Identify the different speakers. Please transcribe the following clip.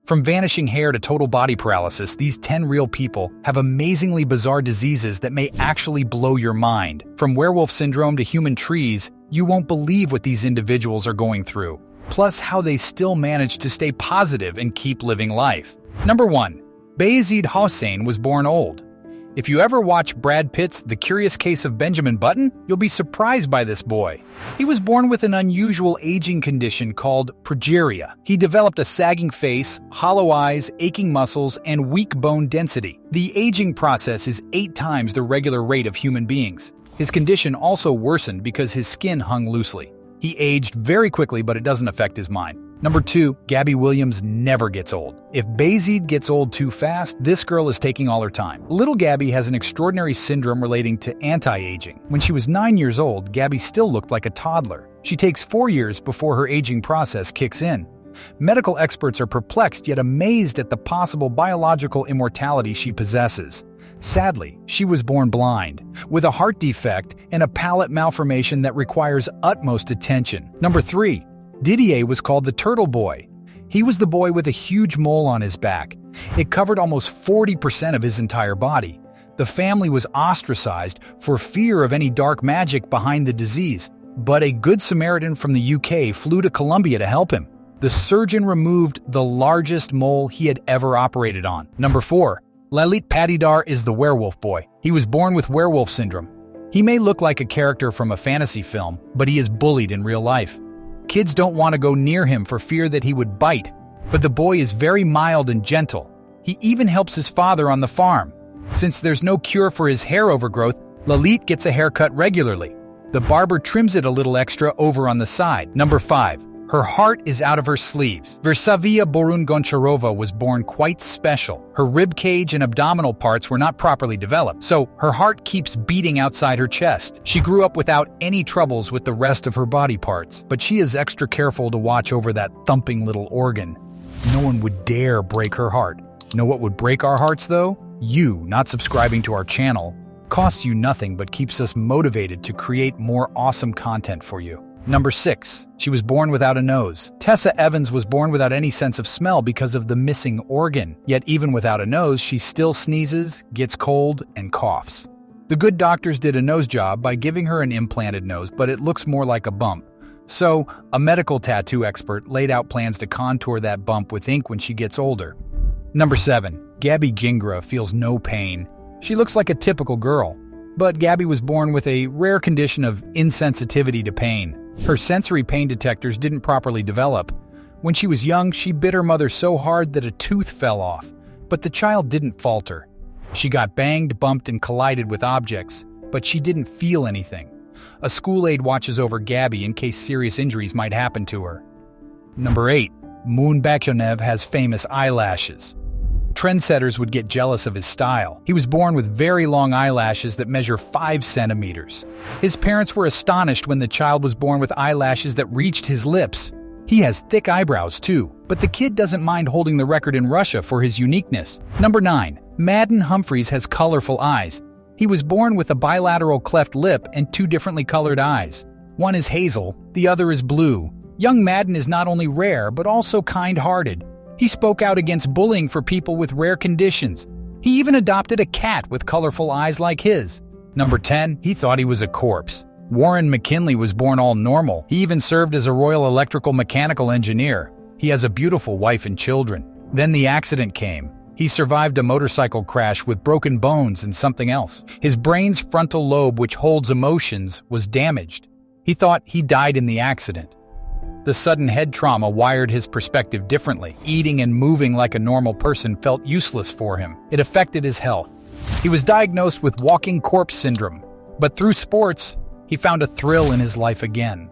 Speaker 1: From vanishing hair to total body paralysis, these 10 real people have amazingly bizarre diseases that may actually blow your mind. From werewolf syndrome to human trees, you won't believe what these individuals are going through. Plus, how they still manage to stay positive and keep living life. Number 1. Bayezid Hossein was born old. If you ever watch Brad Pitt's The Curious Case of Benjamin Button, you'll be surprised by this boy. He was born with an unusual aging condition called progeria. He developed a sagging face, hollow eyes, aching muscles, and weak bone density. The aging process is 8 times the regular rate of human beings. His condition also worsened because his skin hung loosely. He aged very quickly, but it doesn't affect his mind. Number 2, Gabby Williams never gets old. If Bayezid gets old too fast, this girl is taking all her time. Little Gabby has an extraordinary syndrome relating to anti-aging. When she was 9 years old, Gabby still looked like a toddler. She takes 4 years before her aging process kicks in. Medical experts are perplexed yet amazed at the possible biological immortality she possesses. Sadly, she was born blind, with a heart defect and a palate malformation that requires utmost attention. Number 3. Didier was called the Turtle Boy. He was the boy with a huge mole on his back. It covered almost 40% of his entire body. The family was ostracized for fear of any dark magic behind the disease, but a good Samaritan from the UK flew to Colombia to help him. The surgeon removed the largest mole he had ever operated on. Number 4. Lalit Patidar is the werewolf boy. He was born with werewolf syndrome. He may look like a character from a fantasy film, but he is bullied in real life. Kids don't want to go near him for fear that he would bite, but the boy is very mild and gentle. He even helps his father on the farm. Since there's no cure for his hair overgrowth, Lalit gets a haircut regularly. The barber trims it a little extra over on the side. Number 5. Her heart is out of her sleeves. Versavia Borun Goncharova was born quite special. Her rib cage and abdominal parts were not properly developed, so her heart keeps beating outside her chest. She grew up without any troubles with the rest of her body parts, but she is extra careful to watch over that thumping little organ. No one would dare break her heart. Know what would break our hearts, though? You not subscribing to our channel. Costs you nothing but keeps us motivated to create more awesome content for you. Number 6. She was born without a nose. Tessa Evans was born without any sense of smell because of the missing organ. Yet even without a nose, she still sneezes, gets cold, and coughs. The good doctors did a nose job by giving her an implanted nose, but it looks more like a bump. So, a medical tattoo expert laid out plans to contour that bump with ink when she gets older. Number 7. Gabby Gingra feels no pain. She looks like a typical girl. But Gabby was born with a rare condition of insensitivity to pain. Her sensory pain detectors didn't properly develop. When she was young, she bit her mother so hard that a tooth fell off. But the child didn't falter. She got banged, bumped, and collided with objects, but she didn't feel anything. A school aide watches over Gabby in case serious injuries might happen to her. Number 8. Moon Bakyonev has famous eyelashes. Trendsetters would get jealous of his style. He was born with very long eyelashes that measure 5 centimeters. His parents were astonished when the child was born with eyelashes that reached his lips. He has thick eyebrows too, but the kid doesn't mind holding the record in Russia for his uniqueness. Number 9. Madden Humphreys has colorful eyes. He was born with a bilateral cleft lip and 2 differently colored eyes. One is hazel, the other is blue. Young Madden is not only rare, but also kind-hearted. He spoke out against bullying for people with rare conditions. He even adopted a cat with colorful eyes like his. Number 10. He thought he was a corpse. Warren McKinley was born all normal. He even served as a Royal Electrical Mechanical Engineer. He has a beautiful wife and children. Then the accident came. He survived a motorcycle crash with broken bones and something else. His brain's frontal lobe, which holds emotions, was damaged. He thought he died in the accident. The sudden head trauma wired his perspective differently. Eating and moving like a normal person felt useless for him. It affected his health. He was diagnosed with walking corpse syndrome, but through sports, he found a thrill in his life again.